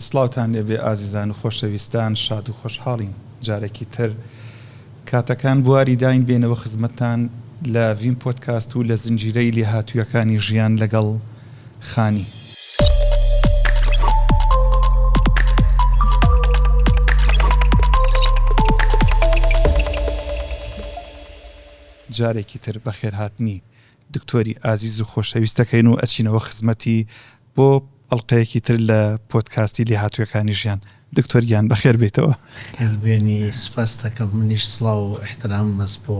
سڵاوتان لێبێ ئازیزان و خۆشەویستان، شاد و خۆشحاڵین جارێکی تر کاتەکان بواری داین بێنەوە خزمەتان لە ڤین پۆدکاست و لە زنجیرەی لێهاتوویەکانی ژیان لەگەڵ خانی. جارێکی تر بەخێر هاتنی دکتۆری ئازیز و خۆشەویستەکەین و ئەچینەوە خزمەتی بۆ ئەڵلقەیەکی تر لە پۆدکاستی لێهاتوویەکانی ژیان. دکتۆریان بەخێر بێتەوە. کەلبێنی سپاس دەکەم، منیش سڵاو و احترام مەس بۆ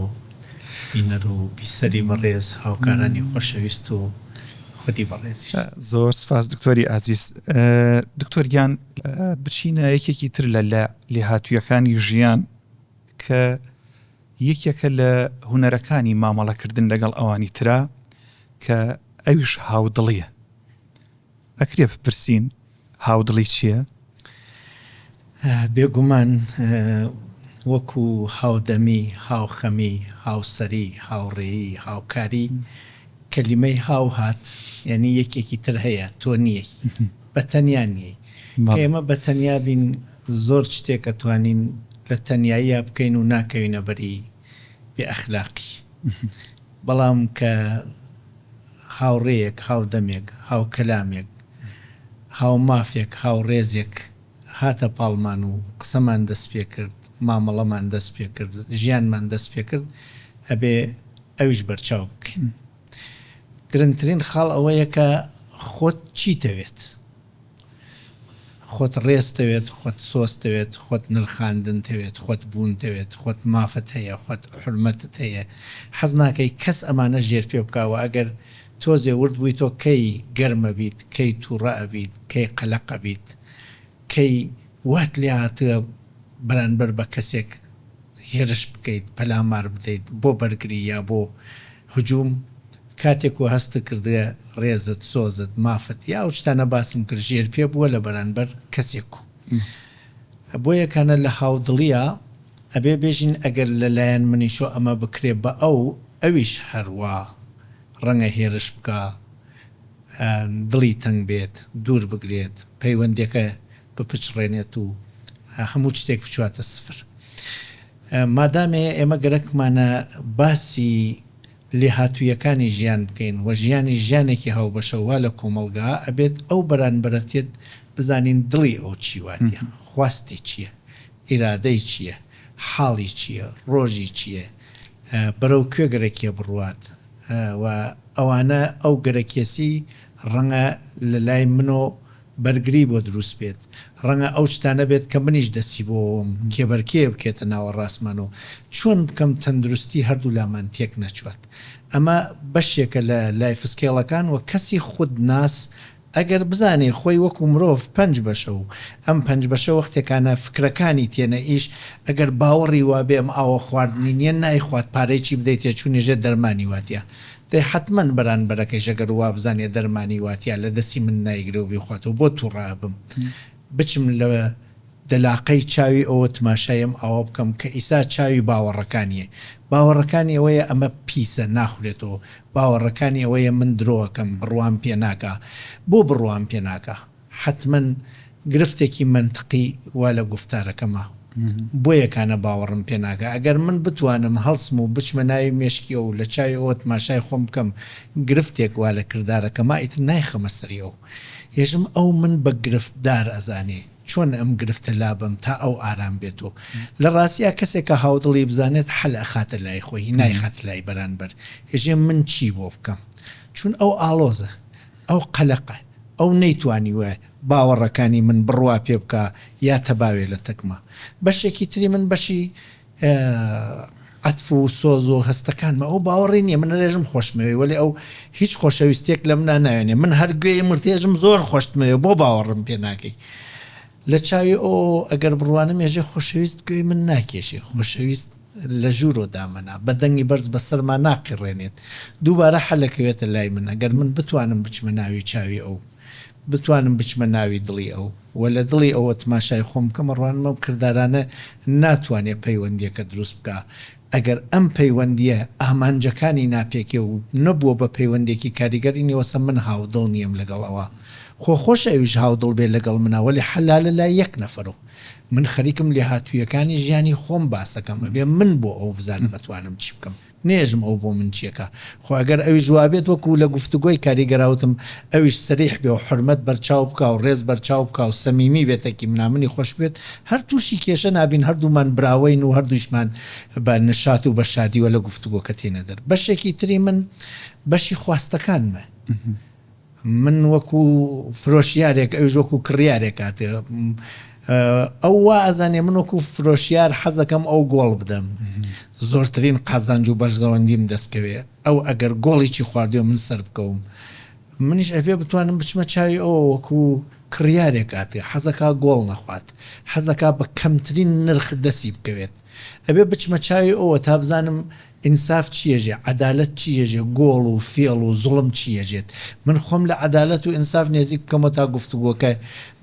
بینەر و بیسەری بەڕێز هاوکارانی خۆشەویست و خودی بەڕێزی. زۆر سپاس دکتۆری ئازیز. دکتۆریان بچینە یەکێکی تر لە لێهاتوویەکانی ژیان کە یەکێکە لە هونەرەکانی مامەڵەکردن لەگەڵ ئەوانی ترا کە ئەویش هاودڵیە. ئەکرێ بپرسین هاودڵی چییە؟ بێگومان وەکو هاودەمی، هاوخەمی، هاوسەری، هاوڕێیی، هاوکاری کەلیمەی هاو هات، یعنی یەکێکی تر هەیە، تۆ نییە، بەتەنیا نییە. ئێمە بەتەنیا بین زۆر شتێکە توانین لە تەنیاییە بکەین و ناکەوینە بەری بێ ئەخلاقی. بەڵام کە هاوڕێیەک، هاودەمێک، هاوکەلامێک، هاومافێک، هاوڕێزێک هاتە پاڵمان و قسەمان دەست پێ کرد، مامەڵەمان دەست پێ کرد، ژیانمان دەست پێ کرد، ئەبێ ئەویش بەرچاو بکەین. گرنگترین خاڵ ئەوەیە کە خۆت چی دەوێت؟ خۆت ڕێستەوێت، خۆت سۆستەوێت، خۆت نرخاندن دەوێت، خۆت بوون دەوێت، خۆت مافت هەیە، خۆت حرمەتت هەیە. حەز ناکەی کەس ئەمانە ژێر پێ بکاوە. ئەگەر تۆزێ ورد بووی تۆ کەی گەرمە بیت، کەی تووڕە بیت، کەی قەلەقە بیت، کەی وات لێ هاتووە بەرامبەر بە کەسێک هێرش بکەیت، پەلامار بدەیت بۆ بەرگری یا بۆ هجووم، کاتێک و هەست کردە ڕێزت، سۆزت، مافت یا ئەو شتانە باسم کرد ژێر پێ بووە لە بەرامبەر کەسێک. بۆ یەکانە لە هاودڵیە ئەبێ بێژین ئەگەر لەلایەن منیشۆ ئەمە بکرێ بە ئەویش هەروە ڕەنگە هێرش بکە، دڵی تەنگ بێت، دوور بگرێت، پەیوەندێکە بپچڕێنێت و هەموو شتێک بچواتە سفر. مادامێ ئێمە گەرەکمانە باسی لێهاتوویەکانی ژیان بکەین و ژیانی ژیانێکی هاوبەشەوە لە کۆمەڵگا، ئەبێت ئەو بەرانبەرەتێت بزانین دڵی ئەو چیواتە، خواستی چییە، ئیرادەی چییە، حاڵی چییە، ڕۆژی چییە، بەرەو کوێ گەرەکیە بڕوات. و ئەوانە ئەو گەرەکێسی ڕەنگە لە لای منۆ بەرگری بۆ دروست بێت، ڕەنگە ئەو شتانە بێت کە منیش دەستی بۆم کێبەرکێ بکێتە ناوە ڕاستمانەوە. چۆن بکەم تەندروستی هەردوو لامان تێک نەچوات. ئەمە بەشێکە لە لای فسکێڵەکان و کەسی خود ناس ئەگەر بزانێ خۆی وەکو مرۆڤ 5 بەشە و ئەم 5 بەشە وەختێکانە فکرەکانی تێنە ئیش، ئەگەر باوەڕی وا بێم ئاوە خواردنی نییە نایخوات پارێکی بدەیت چوونێژێ دەرمانی واتە دەی حتمما بەرانبەرەکەی ژەگەر وا بزانێ دەرمانی واتیا لە دەستی من نایگرێ و بخواتەوە بۆ تووڕابم بچم لە دەلاقەی چاوی ئەوە تماشایم ئەوە بکەم کە ئیسا چاوی باوەڕەکانیە. باوەڕەکانی ئەوەیە ئەمە پیسە ناخورێتەوە، باوەڕەکانی ئەوەیە من درۆەکەم بڕوان پێ ناکە. بۆ بڕوان پێ ناکە؟ حتمما گرفتێکی منطقی وا لە گفتارەکەمە. بۆ یەکانە باوەڕم پێ ناکە. ئەگەر من بتوانم هەڵسم و بچمە ناوی مێشکی و لە چاوی ئەوە تماشای خۆم بکەم گرفتێک وا لە کردارەکەما ئیتر نایخەمە سەریەوە. هێژم ئەو من بە گرفتدار ئەزانێ چۆن ئەم گرفتە لابم تا ئەو ئارام بێتەوە. لە ڕاستیە کەسێکە هاودڵی بزانێت حەل ئەخاتە لای خۆی، نایخاتە لای بەرانبەر. هێژێ من چی بۆ بکەم؟ چون ئەو ئاڵۆزە، ئەو قەلەقە، ئەو نەیتوانی وە باوەڕەکانی من بڕوا پێ بکە یا تەباوێ لە تەکمە. بەشێکی تری من بەشی عەتف و سۆز و هەستەکانمە. ئەو باوەڕی نییە، من ڕێژم خۆشمەوێ، وەلی ئەو هیچ خۆشەویستێک لە منە ناوێنێ. من هەر گوێی مرتێژم زۆر خۆشتمەوێ، بۆ باوەڕم پێ ناکەی. لە چاوی ئەو ئەگەر بڕوانم ێژێ خۆشەویست گوێی من ناکێشێ، خۆشەویست لە ژوورۆ دامەنا بەدەنگی بەرز بەسەرما ناقیڕێنێت. دووبارە حەلەکەوێتە لای من. ئەگەر من بتوانم بچمە ناوی چاوی ئەو، بتوانم بچمە ناوی دڵی ئەو و لە دڵی ئەوە تماشای خۆم بکەمە ڕوانمە کردارانە ناتوانێت پەیوەندیەکە دروست بکە. ئەگەر ئەم پەیوەندیە ئامانجەکانی ناپێکێ و نەبووە بە پەیوەندێکی کاریگەری نیوەسە من هاودڵ نیەم لەگەڵ ئەوە. خۆش ئەویش هاودڵ بێت لەگەڵ منەوە لە حەلالە لای یەک نەفەرۆ من خەریکم لێ هاتوویەکانی ژیانی خۆم باسەکەمە بێ من بۆ ئەو بزانم بتوانم چی بکەم نێژم ئەو بۆ من چیەکە خۆ ئەگەر ئەوی جوابێت وەکو لە گفتوگۆی کاریگەراوتم ئەویش سریح بێ و حرمەت بەرچاو بکە و ڕێز بەرچاو بکە و سەمیمی بێتەکی منامنی خۆش بێت هەر تووشی کێشە نابین هەردوومان براوەین و هەردووشمان بە نشات و بە شادیوە لە گفتوگۆکە تێنە دەر بەشێکی تری من بەشی خواستەکانمە من وەکو فرۆشیارێک ئەوش وەکو کڕیارێک کاتێ ئەو وا ئەزانێ من وەکو فرۆشیار حەزەکەم ئەو گۆڵ بدەم زۆرترین قازانج و بەرزەوەندیم دەستکەوێ ئەو ئەگەر گۆڵێکی خواردێ من سەر بکەوم منیش ئەبێ بتوانم بچمە چاوی ئەو وەکو کڕیارێک کاتێ حەزەکە گۆڵ نەخوات حەزەکە بە کەمترین نرخ دەسی بکەوێت ئەبێ بچمە چاوی ئەوە تا بزانم ئینساف چیەژێ عەدالەت چیەژێ گۆڵ و فێڵ و زوڵم چیەژێت من خۆم لە عەدالەت و ئینساف نێزیک بکەمەوە تا گفتوگۆکە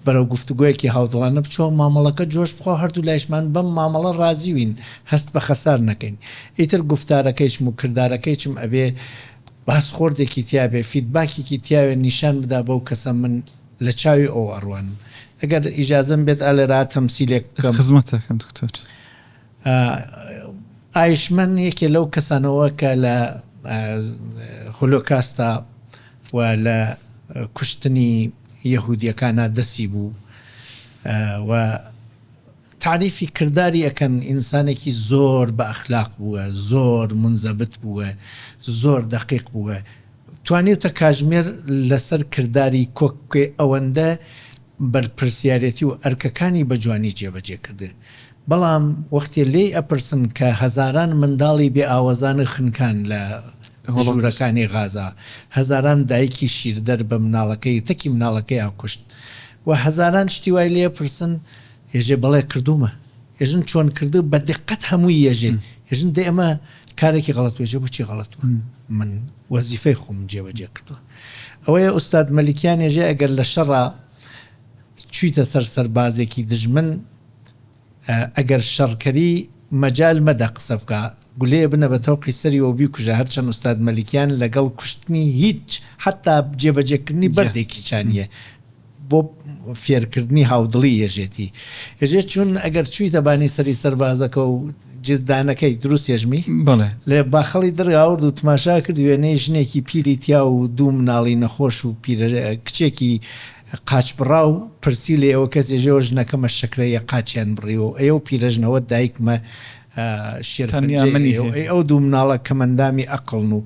بەرەو گفتوگویەکی هاوڵانە بچۆ مامەڵەکە جۆش بخوا هەردوو لایشمان بەم مامەڵە ڕازیوین هەست بە خەسار نەکەین ئیتر گفتارەکەیچم و کردارەکەیچم ئەبێ باسخۆردێکی تیاابێ فیدباکێکی تیاوێ نیشان بدا بەو کەسە من لە چاوی ئەو ئەڕوانم ئەگەر ئیجازەم بێت ئالێرا تەمسیلێک بکەم خزمەتەکەم دکتۆر ئایشمەن یەکێ لەو کەسانەوە کە لە هۆلۆکاستا و لە کوشتنی یەهودیەکانە دەسی بوو و تعریفی کردداری ئەەکەن ئینسانێکی زۆر بە ئەخلاق بووە زۆر منزەبت بووە زۆر دقیق بووە توانێتە کاژمێر لەسەر کردداری کۆکێ ئەوەندە بەرپرسیارەتی و ئەرکەکانی بە جوانی جێبەجێ کرده بەڵام وەختی لێ ئەپرسن کە هەزاران منداڵی بێ ئاوەزان خنکان لە ژوورەکانی غازا هەزاران دایکی شیردەر بە مناڵەکەی تەکی مناڵەکەی ئاکوشت و هەزاران شتی وای لێ پرسن ێژێ بەڵێ کردومە ێژن چۆن کردو بە دقت هەمووی ێژێ ێژن دێ ئەمە کارێکی غەڵەت وێژێ بچی غەڵەتوە من وەزیفەی خۆم جێبەجێ کردووە ئەوەیە ئوستاد مەلیکیان ێژێ ئەگەر لە شەڕا چویتە سەر سەربازێکی دژمن ئەگەر شەڕکەری مەجال مەدە قسە بکە گولێ بنە بە تەوقی سەری و بیکوژە هەرچەند ئوستاد مەلیکیان لەگەڵ کوشتنی هیچ حتا جێبەجێکردنی بەردێکی چانیە بۆ فێرکردنی هاودڵی ێژێتی ێژێ چون ئەگەر چوویتە بانی سەری سەربازەکە و جزدانەکەی دروست ێژمی لێ باخەڵی دەرگاورد و تماشا کرد وێنەی ژنێکی پیری تیا و دوو مناڵی نەخۆش و کچێکی قاچ بڕا و پرسی لێ ئەوە کەس ێژەوە ژنەکەمە شەکرەیە قاچیان بڕیەوە ئەو پیرەژنەوە دایکمە شێرتەنیامنی ئەو دوو مناڵە کەمەندامی ئەقڵن و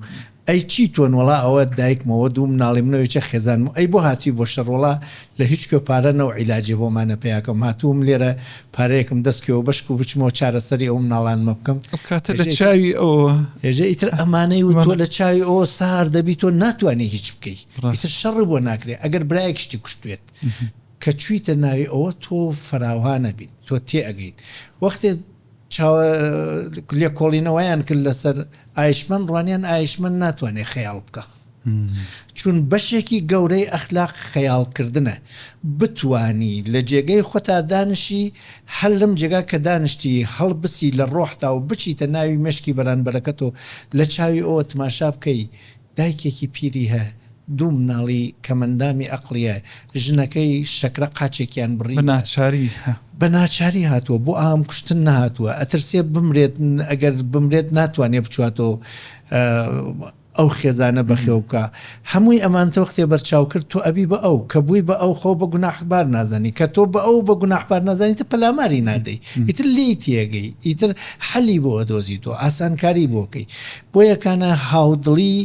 ئەی چی تۆن وڵا ئەوە دایکمەوە دوو مناڵی منەوەیچە خێزانم ئەی بۆ هاتی بۆ شەڕۆڵا لە هیچ کە پارە نەو عیلاجێ بۆمانە پێیاکەم هاتووم لێرە پارەیەکم دەستکەوە بەشک و بچمەوە چارەسەری ئەو مناڵانمە بکەم کاتە لە چاوی ئەوە ێژە ئیتر ئەمانەی و تۆ لە چاوی ئەوە سار دەبی تۆ ناتوانێت هیچ بکەیت ئیتر شەڕ بۆ ناکرێت ئەگەر برایەک شتی کوشتوێت کە چویتە ناوی ئەوە تۆ فراوانە بیت تۆ تێ ئەگەیت وەختێ لێ کۆڵینەوەیان کرد لەسەر ئایشمەن ڕوانیان ئایشمەن ناتوانێت خەیاڵ بکە چون بەشێکی گەورەی ئەخلاق خەیاڵکردنە بتوانی لە جێگەی خۆتا دانشی هەر لەم جێگا کە دانیشتی هەڵبسی لە ڕۆحتا و بچیتە ناوی مشکی بەرانبەرەکەتەوە لە چاوی ئەوە تماشا بکەی دایکێکی پیری هەیە دوو مناڵی کەمەندامی ئەقلیە ژنەکەی شەکرە قاچێکیان بڕی بە ناچاری هاتووە بۆ ئام کوشتن نهاتووە ئەترسێ بمرێت ئەگەر بمرێت ناتوانێت بچواتەوە ئەو خێزانە بەخێوکە هەمووی ئەمانتە وەختێ بەرچاو کرد تۆ ئەبی بە ئەو کە بووی بە ئەو خۆ بە گوناحبار نازانی کە تۆ بە ئەو بە گوناحبار نازانی تە پەلاماری نادەی ئیتر لی تێگەی ئیتر حەلی بۆ ئەدۆزی تۆ ئاسانکاری بۆکەی بۆ یەکانە هاودڵی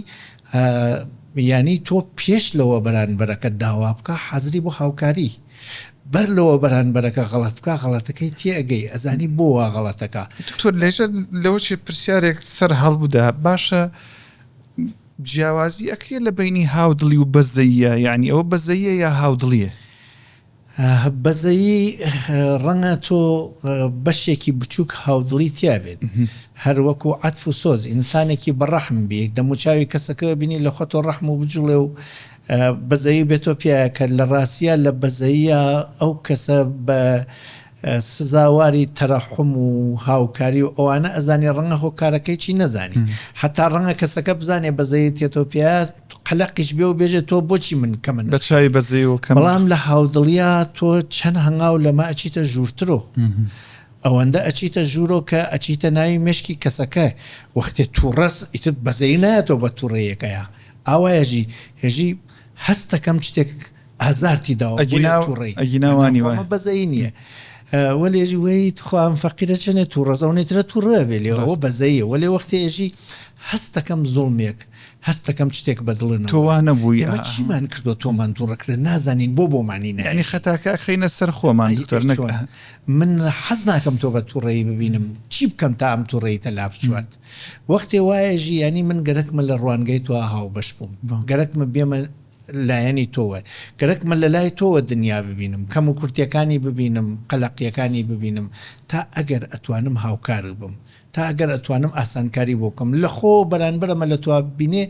یعنی تۆ پێش لەوە بەرانبەرەکە داوا بکە حەزری بۆ هاوکاری بەر لەوە بەرانبەرەکە غەڵەت بکە غەڵەتەکەی تێگەی ئەزانی بۆوە غەڵەتەکە دکتۆر لێژە لەوە چێ پرسیارێک سەر هەڵبوودا باشە جیاوازی ئەکرێت لە بینی هاودڵی و بەزەیە یعنی ئەوە بەزەیە یا هاودڵیە بەزەیی ڕەنگە تۆ بەشێکی بچووک هاودڵی تیابێت هەر وەکو عەتف و سۆز ئینسانێکی بەڕەحم بێ دەموچاوی کەسەکە بینی لە خۆتۆ ڕەحم و بجوڵێ و بەزەیی بێتۆ پیاە کە لە ڕاستیە لە بەزەیە ئەو کەسە بە سزاواری تەرەحم و هاوکاری و ئەوانە ئەزانی ڕەنگە هۆکارەکەی چی نەزانی حتا ڕەنگە کەسەکە بزانێ بەزەیی تێتۆپیا قەلەقیش بێ و بێژێت تۆ بۆچی من کە من بە چای بەزەیەوە کەم بەڵام لە هاودڵیا تۆ چەند هەنگاو لەمە ئەچیتە ژوورترۆ ئەوەندە ئەچیتە ژوورۆ کە ئەچیتە ناوی مشکی کەسەکە وەختێ تووڕەس ئیتر بەزەی نایەتەوە بە تووڕەیەکەیە ئاوایەژی هێژی هەستەکەم شتێک هەزارتی داوە ئەگیناوانی وایە بەزەی نییە وەلێژی وی خۆم فەقیرە چنێ تووڕەزەونێترە تووڕە بێ لێەوە بەزەیە وەلێ وەختێژی هەستەکەم زوڵمێک هەستەکەم شتێک بەدڵن تۆوانە بووی چیمان کردو تۆمان تووڕەکرێ نازانین بۆمانی نی خەتاکە خەینە سەر خۆمان دوکتۆر نەکە من حەز ناکەم تۆ بە تووڕێی ببینم چی بکەم تا ئەم تووڕێی تەلا بچوات وەختێ وایەژی ینی من گەرەکمە لە ڕوانگەی تۆ هاو بەش بووم گەرەکمە بێمە لایەنی تۆوە گەرەکمە لە لای تۆوە دنیا ببینم کەم و کورتیەکانی ببینم قەلەقیەکانی ببینم تا ئەگەر ئەتوانم هاوکار بم تا ئەگەر ئەتوانم ئاسانکاری بۆ بکەم لە خۆ بەرانبەرەمە لە تۆ بینێ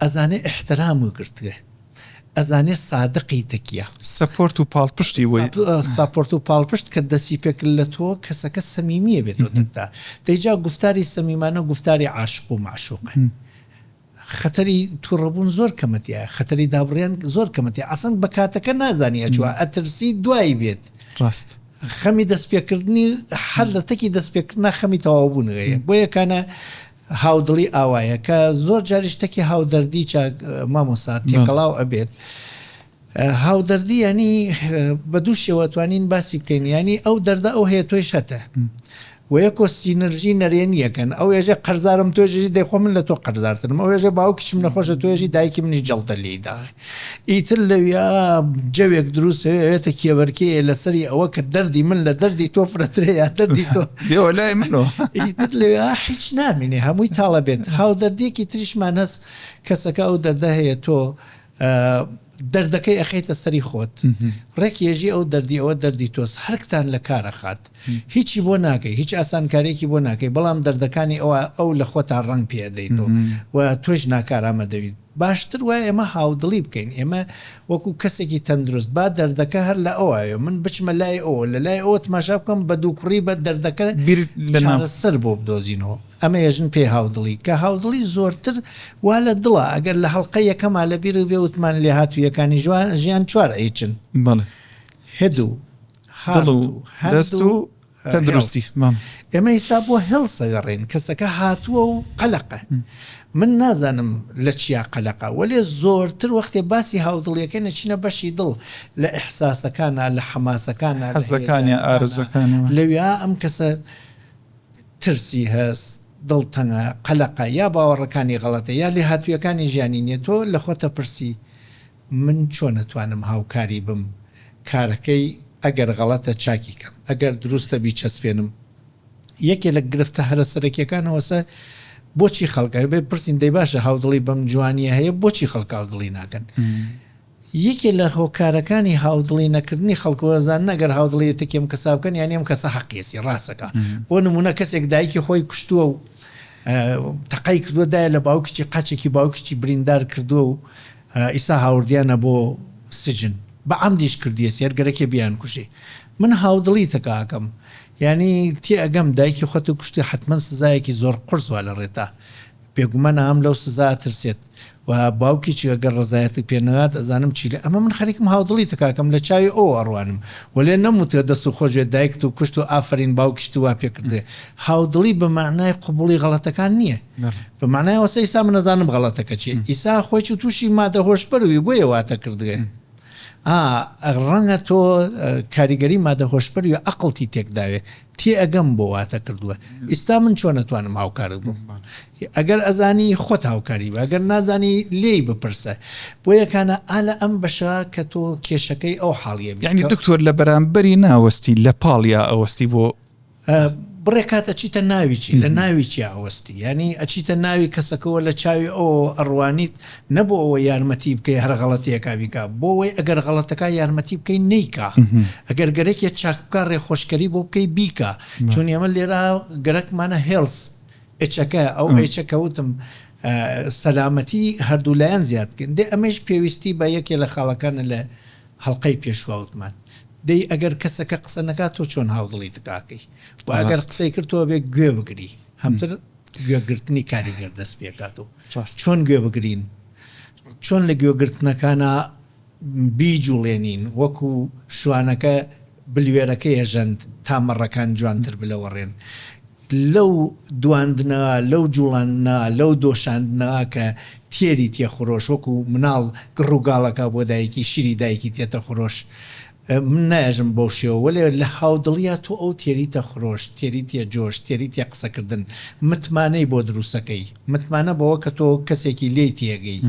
ئەزانێ احترام و گرتگە ئەزانێ سادقی تەکیە سەپۆرت و پاڵپشتی وی ساپۆرت و پاڵپشت کە دەستی پێکرد لە تۆ کەسەکە سەمیمیە بێتەوە دەکتا دەیجا گفتاری سەمیمانە گفتاری عاشق و معشوقە خەتەری تووڕەبوون زۆر کەمەتیە خەتەری دابڕیان زۆر کەمەتی ئەسەنگ بە کاتەکە نازانیە چوە ئەترسی دوایی بێت ڕاست خەمی دەستپێکردنی هەر لە تەکی دەستپێکردنا خەمی تەواوبوونەیە بۆ یەکانە هاودڵی ئاوایە کە زۆر جاریشتێکی هاودەردی مامۆسا تێکەڵاو ئەبێت هاودەردی ینی بە دوو شێوەتوانین باسی بکەین ینی ئەو دەردە ئەو هەیە تۆی شەتە و یەکۆ سینەرژی نەرێنیەکەن ئەو ێژە قەرزارم تۆژی دەیخۆ من لە تۆ قەرزارترم ئەو ێژە باوکیشم نەخۆشە تۆژی دایکی منی جەڵتە لێدا ئیتر لەویا جەوێک دروستێتە کێوەرکەیە لەسەری ئەوە کە دەردی من لە دەردی تۆ فرەترێ یا دەردی تۆ بێوە لای منەوە ئیتر لەویا هیچ نامێنێ هەمووی تاڵە بێت هاودەردێکی تریشمان هەست کەسەکە ئەو دەردە هەیە تۆ دەردەکەی ئەخیتە سەری خۆت ڕێک یێژی ئەو دەردی ئەوە دەردی تۆس هەرکتان لە کارە خات هیچی بۆ ناکەی هیچ ئاسانکارێکی بۆ ناکەی بەڵام دەردەکانی ئەو لە خۆتا ڕنگ پێدەیتەوە و تۆش ناکارامە دەوید باشتر وایە ئێمە هاودڵی بکەین ئێمە وەکو کەسێکی تەندروست با دەردەکە هەر لە ئەوە من بچمە لای ئەوە لە لای ئەوە تماشا بکەم بە دووکڕی بە دەردەکە سەر بۆ بدۆزینەوە ئەمە ێژن پێی هاودڵی کە هاودڵی زۆرتر وا لە دڵە ئەگەر لە هەڵلقە یەکەما لە بیر بێ وتمان لێ هاتوویەکانی ژیان چوار ئەیچن هێدوو دڵ و دەست و تەندروستی ئێمە حیساب بۆ هێڵسەگەڕێن کەسەکە هاتووە و قەلەقە من نازانم لە چیا قەلەقە وەلێ زۆرتر وەختێ باسی هاودڵیەکە نەچینە بەشی دڵ لە ئیحساسەکانە لە حەماسەکانە حەزەکانی ئارزەکان لەویا ئەم کەسە ترسی هەست دڵتەنگە قەلەقە یا باوەڕەکانی غەڵەتە یا لێ هاتوویەکانی ژیانی نیە تۆ لە خۆتە پرسی من چۆن نەتوانم هاوکاری بم کارەکەی ئەگەر غەڵەتە چاکی کەم ئەگەر دروستە بیچەسپێنم یەکێ لە گرفتە هەرە سەرەکیەکانەوەسە بۆچی خەڵکە بێ پرسین دەی باشە هاودڵی بەم جوانیە هەیە بۆچی خەڵک هاودڵی ناکەن یەکێ لە هۆکارەکانی هاودڵی نەکردنی خەڵکوەزان نەگەر هاودڵی تکێم کەسا بکەن یانی ئەم کەسە حەقیەسی ڕاستەکە بۆ نمونە کەسێک دایکی خۆی کوشتووە و تەقای کردووەدایە لە باوکیی قاچێکی باوکیی بریندار کردووە و ئیسا هاوردیانە بۆ سجن بە ئەمدیش کردیە سێرگەرەکێ بیان کوشی من هاودڵی تەکاکەم ینی تێ ئەگەم دایکی خۆت کوشتی حتمما سزایەکی زۆر قرسوە لە ڕێتا پێگومانە ئەم لەو سزا ترسێت و باوکیی ئەگەر ڕزایەتی پێنەوات ئەزانم چی لێ ئەمە من خەریکم هاودڵی تەکاکەم لە چاوی ئەو ئەڕوانم وەلێ نەموتە دەست و خۆشوێ دایکت و کوشت و ئافرین باوکیشت وا پێکردێ هاودڵی بە معنای قبوڵی غەڵەتەکان نییە بە معنای ئەوسە ئیسا من نەزانم غەڵەتەکە چیە ئیسا خۆی تووشی مادە هۆشبەروی بۆیە واتە کردگە ڕەنگە تۆ کاریگەری مادە هۆشبەروی ئەقڵتی تێکداوێ تێ ئەگەم بۆ واتە کردووە ئستا من چۆن نەتوانم هاوکار بووم ئەگەر ئەزانی خۆت هاوکاری بە ئەگەر نازانی لێی بپرسە بۆ یەکانە ئالە ئەم بەشە کە تۆ کێشەکەی ئەو حاڵیە یعنی دکتۆر لە بەرامبەری ناوەستی لە پاڵیا ئەوەستی بۆ بڕێکات ئەچیتە ناویی لە ناویی ئەوەستی ینی ئەچیتە ناوی کەسەکەەوە لە چاوی ئەو ئەڕوانیت نەبوو ئەوە یارمەتی بکەی هەر غەڵەتیەکە بیکە بۆەوەی ئەگەر غەڵەتەکە یارمەتی بکەی نیکە ئەگەر گەرەێکە چاککە ڕێخۆشکەری بۆ بکەی بیکە چون ئێمە لێرا گەرەکمانە هێڵس ئچەکە ئەو ئێچەکەوتم سەلامەتی هەردوولایەن زیاد بکەن دێ ئەمەش پێویستی بە یەکێ لە خاڵەکانە لە هەڵلقەی پێشواوتمان دەی ئەگەر کەسەکە قسە نەکات تۆ چۆن هاودڵی تکاکەی و ئەگەر قسەی کردەوە بێ گوێ بگری هەمتر گوێگرتنی کاریگەر دەست پێکات و چۆن گوێ بگرین چۆن لە گوێگرتنەکانە بیجوڵێنین وەکو شوانەکە بلوێرەکە ێژەند تا مەڕەکان جوانتر بلەوەڕێن لەو دواندنەوە لەو جوڵاندنە لەو دۆشاندنەوە کە تێری تێخۆش وەکو مناڵ گڕووگاڵەکە بۆ دایکی شیری دایکی تێتە خۆش من ناژم بۆ شێوە وەێ لە هاودڵیا تۆ ئەو تێریتە خۆش تێری تێجۆش تێری تێ قسەکردن متمانەی بۆ دروستەکەی متمانە بەوە کە تۆ کەسێکی لێی تێگەی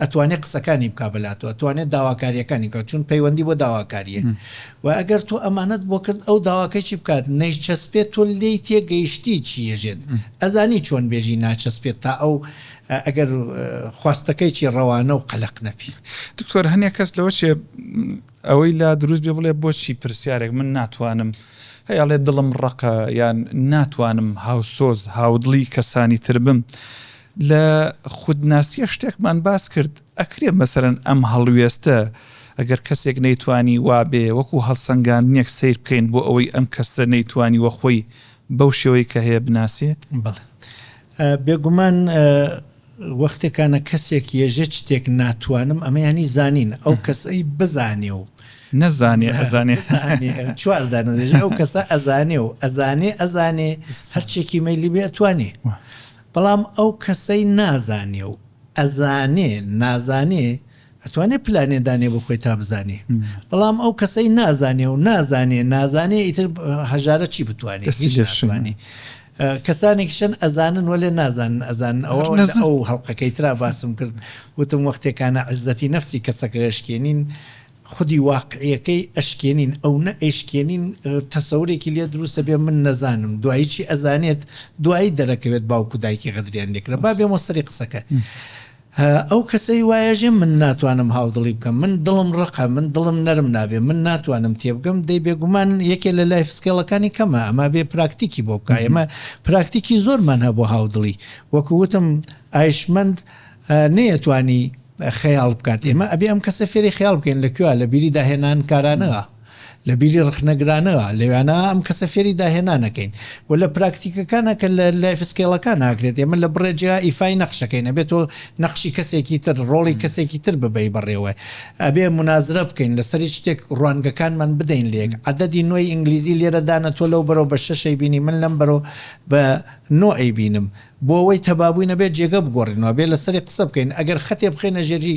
ئەتوانێت قسەکانی بک بەلاتەوە ئەتوانێت داواکاریەکانی کە چون پەیوەندی بۆ داواکاریە و ئەگەر تۆ ئەمانەت بۆ کرد ئەو داواکەی چی بکات نەیچەسپێت تۆ لێی تێگەیشتی چیەژێت ئەزانی چۆن بێژی ناچەسپێت تا ئەو ئەگەر خواستەکەی چی ڕەوانە و قەلق نەپی دکتۆر هەنێک کەس لەوە چێ ئەوەی لا دروست بێ بڵێ بۆچی پرسیارێک من ناتوانم هەیەڵێ دڵم ڕقە یان ناتوانم هاوسۆز هاودڵی کەسانی تر بم لە خودناسیە شتێکمان باس کرد ئەکرێ مەسەرەن ئەم هەڵوێستە ئەگەر کەسێک نەیتوانی وابێ وەکو هەڵسەنگاندنێک سیر بکەین بۆ ئەوەی ئەم کەسە نەیتوانی وە خۆی بەو شێوەی کە هەیە بناسیێ بەڵێ بێگومان وەختێکانە کەسێک یێژێت شتێک ناتوانم ئەمە ینی زانین ئەو کەسەی بزانێ و نەزانێ ئەزانێ چواردانێژ ئەو کەسە ئەزانێ و ئەزانێ هەرچێکی مەلی بێ ئەتوانێ بەڵام ئەو کەسەی نازانێ و ئەزانێ نازانێ ئەتوانێت پلانێدانێ بۆ خۆی تا بزانێ بەڵام ئەو کەسەی نازانێ و نازانێ ئیتر هەژارە چی بتوانێت کەسانێکشن ئەزانن وەلێ نازانن ئەزانن ئەو هەڵلقەکەی ترا باسم کرد وتم وەختێکانە عزەتی نەفسی کەسەکە ئەشکێنین خودی واقعیەکەی ئەشکێنین ئەو نە ئەشکێنین تەسەورێکی لێ دروستە بێ من نەزانم دوایی چی ئەزانێت دوایی دەرەکەوێت باوکو دایکی غەدریان لێکرا با بێ مۆسەری قسەکە ئەو کەسەی وایەژێ من ناتوانم هاودڵی بکەم من دڵم ڕقە من دڵم نەرم نابێ من ناتوانم تێبگەم دەی بێگومان یەکێ لە لای فسکێڵەکانی کەمە ئەمە بێ پراکتیکی بۆ بکە ئێمە پراکتیکی زۆرمان هەبوو هاودڵی وەکووتم ئایشمەند نەیەتوانی خەیاڵ بکات ئێمە ئەبێ ئەم کەسە فێری خەیاڵ بکەین لەکوێ لە بیری داهێنان کارانەوە لە بیری ڕخنەگرانەوە لەوانە ئەم کەسە فێری داهێنانەکەین و لە پراکتیکەکانە کە لە لای فسکێڵەکان ناکرێت ئێمە لە بڕێجا ئیفای نەخشەکەین ئەبێت تۆ نەخشی کەسێکی تر ڕۆڵی کەسێکی تر ببەی بەڕێوە ئەبێ منازرە بکەین لەسەری شتێک ڕوانگەکانمان بدەین لێک عەدەدی نۆی ئینگلیزی لێرەدانە تۆ لەو بەرەو بە 6 بینی من لەم بەرەو بە 9 بینم بۆ ئەوەی تەبابووی نەبێت جێگە بگۆڕینەوە بێ لەسەری قسە بکەین ئەگەر خەتێ بخێنە ژێری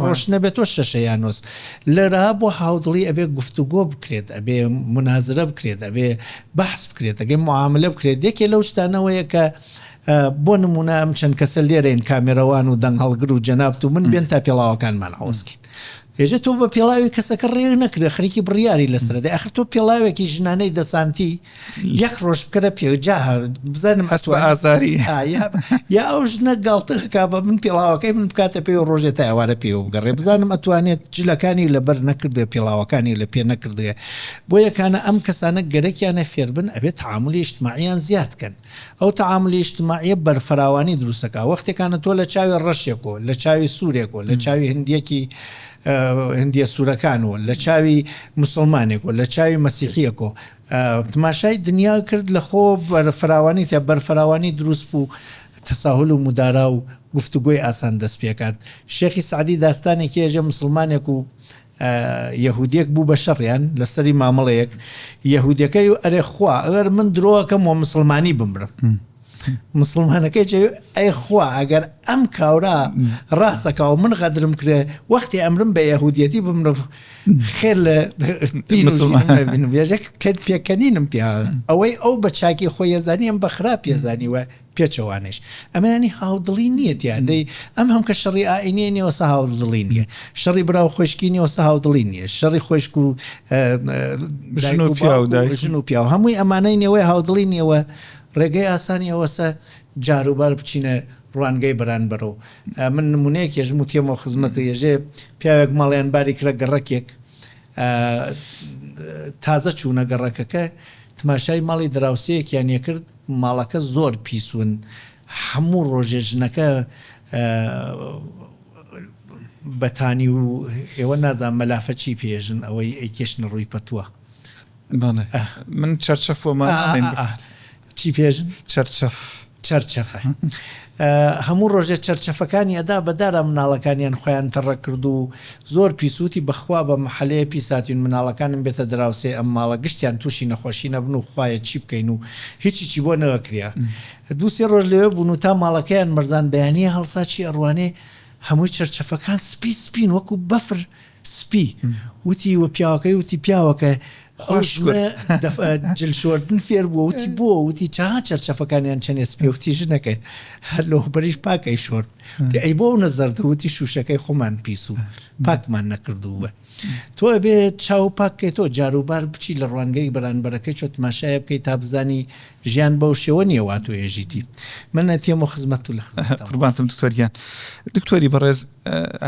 ڕۆژ نەبێت تۆ 6 یانۆس لەرا بۆ هاودڵی ئەبێ گفتوگۆ بکرێت ئەبێ منازرە بکرێت ئەبێ بەحس بکرێت ئەگەی معاملە بکرێت یەکێ لەو شتانەوەیە کە بۆ نمونە ئەم چەند کەسە لێرەین کامێرەوان و دەنگ هەڵگر و جەنابت و من بێن تا پێڵاوەکانمان حوزکەین ێژە تۆ بە پێڵاوی کەسەکە ڕێ نەکرێ خەریکی بڕیاری لەسەردە ئەخر تۆ پێڵاوێکی ژنانەی دەسانتی یەک ڕۆژ بکەرە پێجا بزانم هەست بە ئازاری یا ئەو ژنە گاڵتەکە بە من پێڵاوەکەی من بکاتە پێ و ڕۆژێت تا ئەوارە پێ بگەڕێ بزانم ئەتوانێت جلەکانی لەبەر نەکردێ پێڵاوەکانی لە پێ نەکردێ بۆ یەکانە ئەم کەسانە گەرەکیانە فێربن ئەبێت تعاملی اجتماعیان زیادکەن ئەو تعاملی اجتماعیە بەرفراوانی دروستەکە وەختێکانە تۆ لە چاوی ڕەشێکۆ لە چاوی سوورێکۆ لە چاوی هندیەکی هندیە سوورەکانەوە لە چاوی مسلمانێکۆ لە چاوی مەسیحیەکۆ تماشای دنیا کرد لە خۆ بەرفراوانی تە بەرفراوانی دروست بوو تەساهل و مدارا و گفتوگۆی ئاسان دەست پێکات شێخی سعدی داستانێکی ێژە مسلمانێک و یەهودیەک بوو بە شەڕیان لەسەری مامەڵەیەک یەهودیەکەی و ئەرێ خوا ئەگەر من درۆەکەم و مسلمانی بمرم مسلمانەکەی ئەی خوا ئەگەر ئەم کاورا ڕاستەکە و من غەدرم کرێ وەختی ئەمرم بە یەهودیەتی بمرم خێر لە پێکەنینم پێ ئەوەی ئەو بە چاکی خۆی ێزانی ئەم بە خراپ پێزانیوە پێچەوانش ئەمەیانی هاودڵی نیەتیان دەی ئەم هەم کە شەڕی ئاینێ نیەوەسە هاودڵی نییە شەڕی براو خۆشکی نیەوەسە هاودڵی نییە شەڕی خۆشک و ژن و پیا و هەمووی ئەمانەی نێوەی هاودڵی نیەوە ڕێگەی ئاسانی ئەوەسە جاروبار بچینە ڕوانگەی بەران بەرەو من نمونەیەک ێژم و تێمەوە خزمەتە ێژێ پیاوێک ماڵیان باری کرە گەڕەکێک تازە چوونە گەڕەکەکە تماشای ماڵی دراوسەیەکیان کرد ماڵەکە زۆر پیسون هەموو ڕۆژێ ژنەکە بەتانی و ئێوە نازان مەلافە چی پێژن ئەوەی ئەیکێشن ڕووی پەتووە من چەرچەفۆمان چی پێژن چەرچەفە هەموو ڕۆژێ چەرچەفەکانی ئەدا بەدارە مناڵەکانیان خۆیان تەڕە کرد و زۆر پیسوتی بەخوا بە محلەیە پیساتین مناڵەکانم بێتە دراوسێ ئەم ماڵە گشتیان تووشی نەخۆشی نەبن و خوایە چی بکەین و هیچی بۆ نەوەکریا دووسێ ڕۆژ لەوێ بوون و تا ماڵەکەیان مەرزان بەیانیە هەڵساچی ئەڕوانێ هەمووی چەرچەفەکان سپین وەکو بەفر سپی وتی وە پیاوەکەی وتی پیاوەکە جلشۆردن فێر بووە وتی بۆ وتی چاها چەرچەفەکانیان چەندێ سپی وتی ژنەکەی هەر لەو بەریش پاکەی شۆرد ئەی بۆ نەزەردە وتی شوشەکەی خۆمان پیس و پاکمان نەکردووە تۆ بێ چاو پاکەیتەوە جاروبار بچی لە ڕوانگەی بەرانبەرەکەی چۆ تماشایە بکەیت تا بزانی ژیان بەو شێوە نییە وا تۆ ێژیتی من ئەتێم و خزمەت و لە قوربانتم دکتۆریان دکتۆری بەڕێز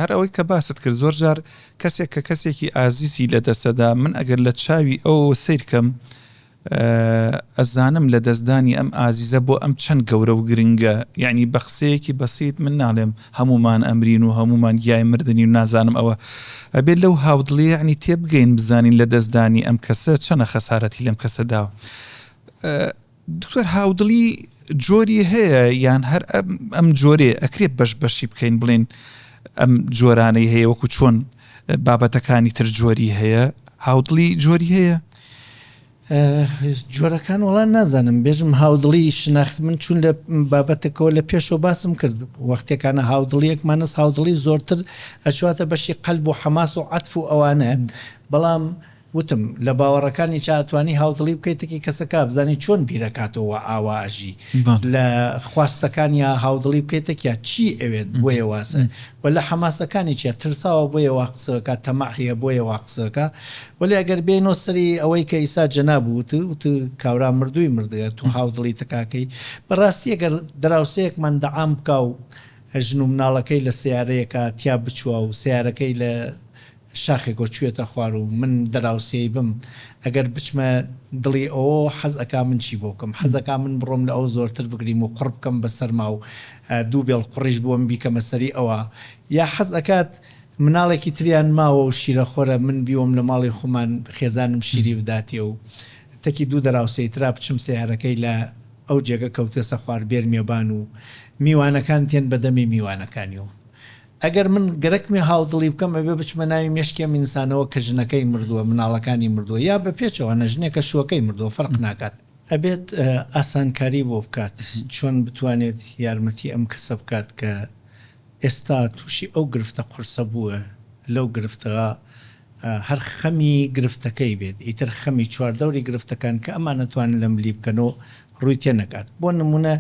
هەر ئەوەی کە باست کرد زۆر جار کەسێک کە کەسێکی ئازیزی لە دەستەدا من ئەگەر لە چاوی ئەو سیرکەم ئەزانم لە دەستدانی ئەم ئازیزە بۆ ئەم چەند گەورە و گرنگە یعنی بە قسەیەکی بەسیت من ناڵێم هەمومان ئەمرین و هەمومان گیای مردنی و نازانم ئەوە ئەبێت لەو هاودڵی ینی تێبگەین بزانین لە دەستدانی ئەم کەسە چەنە خەسارەتی لەم کەسەداوە دکتۆر هاودڵی جۆری هەیە یان هەر ئەم جۆرێ ئەکرێت بەشی بکەین بڵێن ئەم جۆرانەی هەیە وەکو چۆن بابەتەکانی تر جۆری هەیە هاودڵی جۆری هەیە جۆرەکان وڵان نازانم بێژم هاودڵی شناخت من چون لە بابەتەکەەوە لە پێشەوە باسم کرد وەختێکانە هاودڵیەکمانەس هاودڵی زۆرتر ئەچواتە بەشی قەلب و حەماس و عەتف و ئەوانە بەڵام وتم لە باوەڕەکانی چاتوانی هاودڵی بکەیتێکی کەسەکە بزانی چۆن بیرەکاتەوە ئاواژی لە خواستەکانی هاودڵی بکەیتێکیا چی ئەوێت بۆیە واسە و لە حەماسەکانی چیە ترساوە بۆیە وا قسەکە تەماحیە بۆیە وا قسەکە ولی ئەگەر بێنۆ سەری ئەوەی کە ئیسا جەنابوت وت کاورا مردووی مردە تو هاودڵی تکاکەی بەڕاستی ئەگەر دراوسەیەکمان دەعام بکە و ژن و مناڵەکەی لە سیارەیەکە تیا بچووە و سیارەکەی لە شاخێک کوێتە خوار و من دراوسێی بم ئەگەر بچمە دڵی ئەوە حەز ئەکا من چی بۆ بکەم حەزەکە من بڕۆم لە ئەو زۆرتر بگریم و قڕ بکەم بەسەرما و دوو بێڵ قڕیش بووم بیکەمە سەری ئەوە یا حەز ئەکات مناڵێکی تریان ماوە و شیرە خۆرە من بیوم لە ماڵی خۆمان خێزانم شیری بداتێ و تەکی دوو دراوسەی ترا بچم سیارەکەی لە ئەو جێگە کەوتێسە خوار بێر میێبان و میوانەکان تێن بەدەمی میوانەکانی و ئەگەر من گەرەکمی هاودڵی بکەم ئەبێ بچمە ناوی مێشکێ ئینسانەوە کە ژنەکەی مردووە مناڵەکانی مردووە یا بە پێچەوە نەژنێکە شوەکەی مردووە فەرق ناکات ئەبێت ئاسانکاری بۆ بکات چۆن بتوانێت یارمەتی ئەم کەسە بکات کە ئێستا تووشی ئەو گرفتە قورسە بووە لەو گرفتەوە هەر خەمی گرفتەکەی بێت ئیتر خەمی چواردەوری گرفتەکان کە ئەمان نەتوانن لە ملی بکەنەوە ڕووی تێ نەکات بۆ نمونە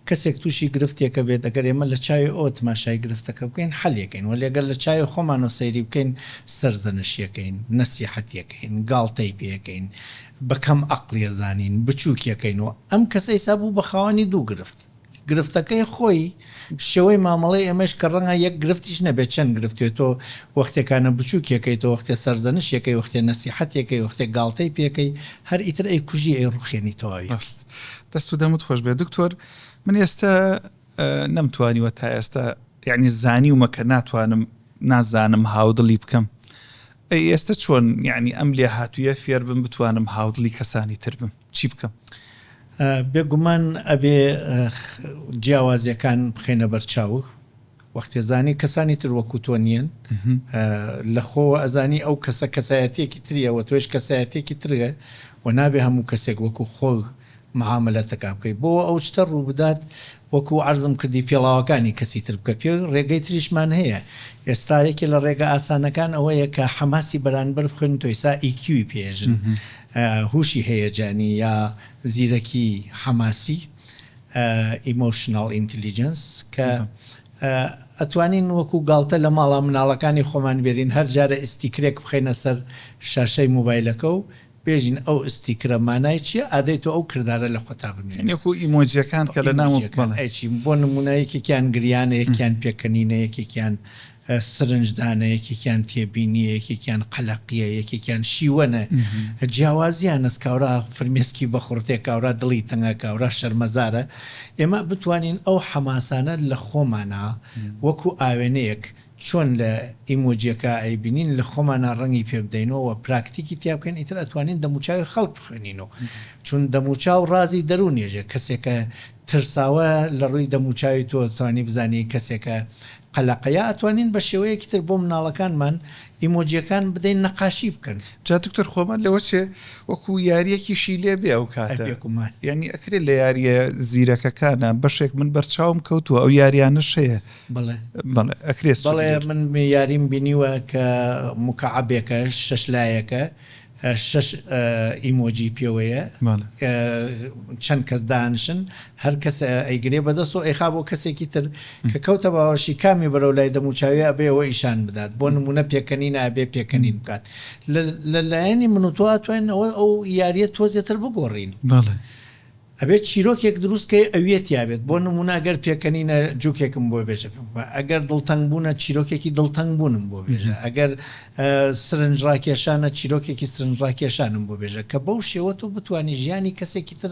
کەسێک تووشی گرفتێکە بێت ئەگەر ئێمە لە چاوی ئەو تماشای گرفتەکە بکەین حەلەکەین و لەگەر لە چاوی خۆمان و سەیری بکەین سەرزەنشیەکەین نەسیحەتیەکەین گاڵتەی پێەکەین بەکەم عەقڵیە زانین بچووکیەکەینەوە ئەم کەسەی سابوو بە خاوەنی دوو گرفت گرفتەکەی خۆی شێوەی مامەڵەی ئەمەش کە ڕەنگە یەک گرفتیش نەبێت چەند گرفتێتەوە وەختێکانە بچووکیەکەیتەوە وەختێ سەرزەنشیەکەی وەختێ نەسیحەتیەکەی وەختێ گاڵتەی پێەکەی هەر ئیتر ئەی کوژی ئەی ڕوخێنی تەواوی دەست و دەمت خۆش بێت دکتۆر من ئێستا نەمتوانیوە تا ئێستا یعنی زانی ومەکە نازانم هاودڵی بکەم ئێستا چۆن یعنی ئەم لێ هاتوویە فێر بم بتوانم هاودڵی کەسانی تر بم چی بکەم بێگومان ئەبێ جیاوازیەکان بخێنە بەرچاو وەختێ زانی کەسانی تر وەکو تۆ نیەن لە خۆ ئەزانی ئەو کەسە کەسایەتێکی تریەوە تۆش کەسایەتێکی ترە و نابێ هەموو کەسێک وەکو خۆ معاملەتەکە بکەیت بۆ ئەو شتە ڕوو بدات وەکو عەرزم کردی پێڵاوەکانی کەسی تر بکە پێ ڕێگەی تریشمان هەیە ئێستا یەکی لە ڕێگە ئاسانەکان ئەوەیە کە حەماسی بەرانبەر بخوێن تۆیسا ئیکیوی پێژن هوشی هەیەجانی یا زیرەکی حەماسی ئیمۆشنال ئینتلیجەنس کە ئەتوانین وەکو گاڵتە لە ماڵە مناڵەکانی خۆمان بێرین هەر جارە ئیسیکرێک بخەینە سەر شاشەی مۆبایلەکە و بێژین ئەو ئیسیکرە مانای چیە ئادەی تۆ ئەو کردارە لە خۆتا بمێنێ یەکو ئیمۆجیەکان کە لە ناو بۆ نمونایەکێکیان گریانە یەکیان پێکەنینە یەکێکیان سرنجدانە یەکێکیان تێبینی یەکێکیان قەلەقیە یەکێکیان شیوەنە جیاوازیان نەس کاورا فرمێسکی بەخورتێک کاورا دڵی تەنگە کاورا شەرمەزارە ئێمە بتوانین ئەو حەماسانە لە خۆمانە وەکو ئاوێنەیەک چۆن لە ئیمۆجیەکە ئەیبینین لە خۆمانە ڕەنگی پێ بدەینەوە پراکتیکی تیا بکەین ئیتر ئەتوانین دەموچاوی خەڵک بخوێنینەوە چون دەموچاو ڕازی دەرونێژە کەسێکە ترساوە لە ڕووی دەموچاوی تۆ توانی بزانی کەسێکە قەلەقەیە ئەتوانین بە شێوەیەکی تر بۆ مناڵەکانمان ئیمۆجیەکان بدەین نەقاشی بکەن جا دکتۆر خۆمان لەوە چێ وەکو یاریەکیشی لێ بێ ئەو کاتە یعنی ئەکرێت لە یاریە زیرەکەکانە بەشێک من بەرچاوم کەوتووە ئەو یاریانەش هەیە بەڵێ ئەکرێت بەڵێ من یاریم بینیوە کە مکعبێکە شەش لایەکە 6 ئیمۆجی پێوەیە چەند کەس دانشن هەر کەس ئەیگرێ بەدەست و ئەیخا بۆ کەسێکی تر کە کەوتە باوەشی کامی بەرەو لای دەموچاوی ئەبێەوە ئیشان بدات بۆ نمونە پێکەنین ئابێ پێکەنین بکات لەلایەنی من و تۆ ئەتوانینەوە ئەو یاریە تۆزێتر بگۆڕین ئەبێت چیرۆکێک دروستکە ئەوێت یابێت بۆ نمونە ئەگەر پێکەنینە جووکێکم بۆ بێژە ئەگەر دڵتەنگ بوونە چیرۆکێکی دڵتەنگ بوونم بۆ بێژە ئەگەر سرنجڕاکێشانە چیرۆکێکی سرنجڕاکێشانم بۆ بێژە کە بەو شێوە تۆ بتوانانی ژیانی کەسێکی تر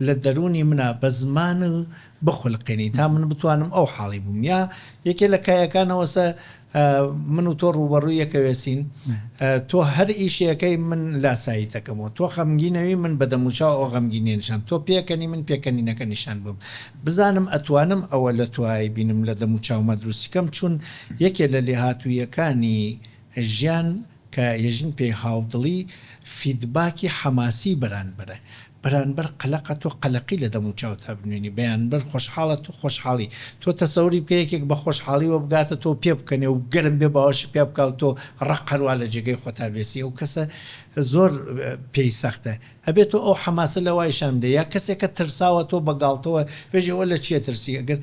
لە دەرونی منە بە زمان بخولقێنی تا من بتوانم ئەو حاڵی بووم یا یەکێ لە کایەکانەوەسە من و تۆ ڕوبەڕووی یەکەوێسین تۆ هەر ئیشەکەی من لاسایی دەکەمەوە تۆ خەمگینەوەی من بە دەموچاو ئەو غەمگینێنشان تۆ پێکەنی من پێکەنینەکە نیشان بم بزانم ئەتوانم ئەوە لە توای بینم لە دەموچاومە دروستیکەم چون یەکێ لە لێهاتوویەکانی ژیان کە یەژین پێی هاودڵی فیدباکی حەماسی بەرانبەرە بەرانبەر قەلەقە تۆ قەلەقی لە دەموچاوت هەبنوێنی بەیانبەر خۆشحاڵە تۆ خۆشحاڵی تۆ تەسەوری بکە یەکێک بە خۆشحاڵیوە بگاتە تۆ پێ بکەنێ و گەرم بێ باوەش پێ بکات تۆ ڕقەروا لە جێگەی خۆتا بێسی ئەو کەسە زۆر پێی سەختە ئەبێت تۆ ئەو حەماسە لەوایشان بدە یا کەسێکە ترساوە تۆ بەگاڵتەوە بێژەوە لە چیە ترسی ئەگەر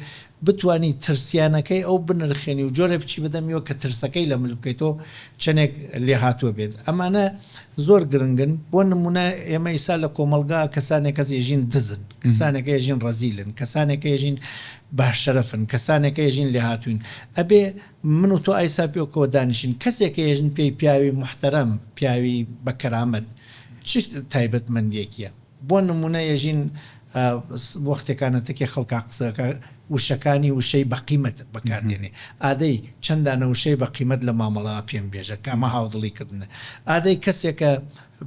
بتوانی ترسیانەکەی ئەو بنرخێنی و جۆرە بچی بدەمیەوە کە ترسەکەی لە مل بکەیتەوە چەندێک لێ هاتووە بێت ئەمانە زۆر گرنگن بۆ نمونە ئێمە ئیسا لە کۆمەلگا کەسانێک کەس ێژین دزن کەسانێکە ێژین ڕەزیلن کەسانێکە ێژین باششەرەفن کەسانێکە ێژین لێ هاتوین ئەبێ من و تۆ ئایسا پێوەکەوە دانیشین کەسێکە ێژن پێی پیاوی محتەرەم پیاوی بەکەرامەت چ تایبەتمەندیەکیە بۆ نمونە ێژین وەختێکانەتەکێ خەڵکا قسەکە وشەکانی وشەی بە قیمەت بەکاردێنێ ئادەی چەندانە وشەی بە قیمەت لە مامەڵا پێم بێژە کامە هاودڵی کردنە ئادەی کەسێکە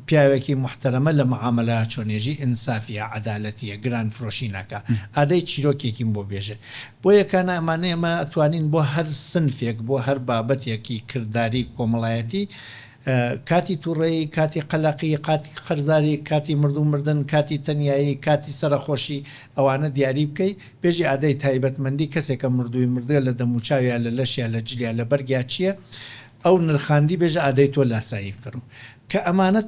پیاوێکی محتەرەمە لە معاملە چۆنێژی ئینسافیە عەدالەتیە گران فرۆشی ناکە ئادەی چیرۆکێکیم بۆ بێژە بۆ یەکانە ئەمانە ئێمە ئەتوانین بۆ هەر سنفێک بۆ هەر بابەتێکی کردداری کۆمەڵایەتی کاتی تووڕێی کاتی قەلەقی کاتی قەرزاری کاتی مردو مردن کاتی تەنیایی کاتی سەرخۆشی ئەوانە دیاری بکەی پێشی ئادەی تایبەتمەندی کەسێکە مردووی مردە لە دەموچاویان لە لەشیان لە جلیا لە بەرگیا چییە ئەو نرخاندی بێژە ئادەی تۆ لاسایی بکەن کە ئەمانە